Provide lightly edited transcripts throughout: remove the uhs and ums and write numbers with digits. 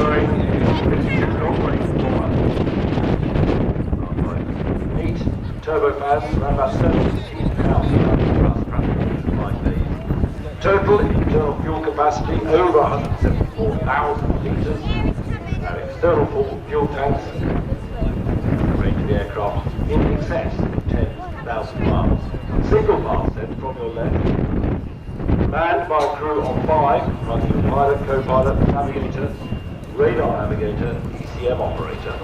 Farnborough, 52 operating for 8 turbofans, around about 17 pounds total internal fuel capacity over 174,000 litres, and external fuel tanks, the range of the aircraft in excess of 10,000 miles. Single pass then from your left, manned by a crew of 5, including pilot, co-pilot, navigator, radar navigator, ECM operator.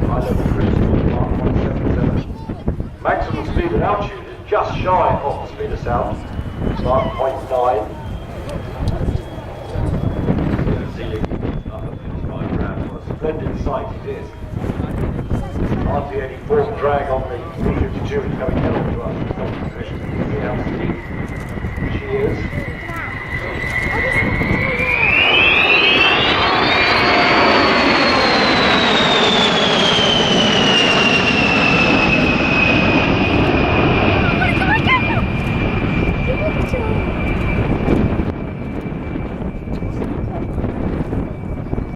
High-level cruise speed Mach 177. Maximum speed and altitude is just shy of the speed of sound, Mach 0.9. Ceiling up at 55 grams. What a splendid sight it is. Hardly any form drag on the B52 coming head on to us. See how steep she is.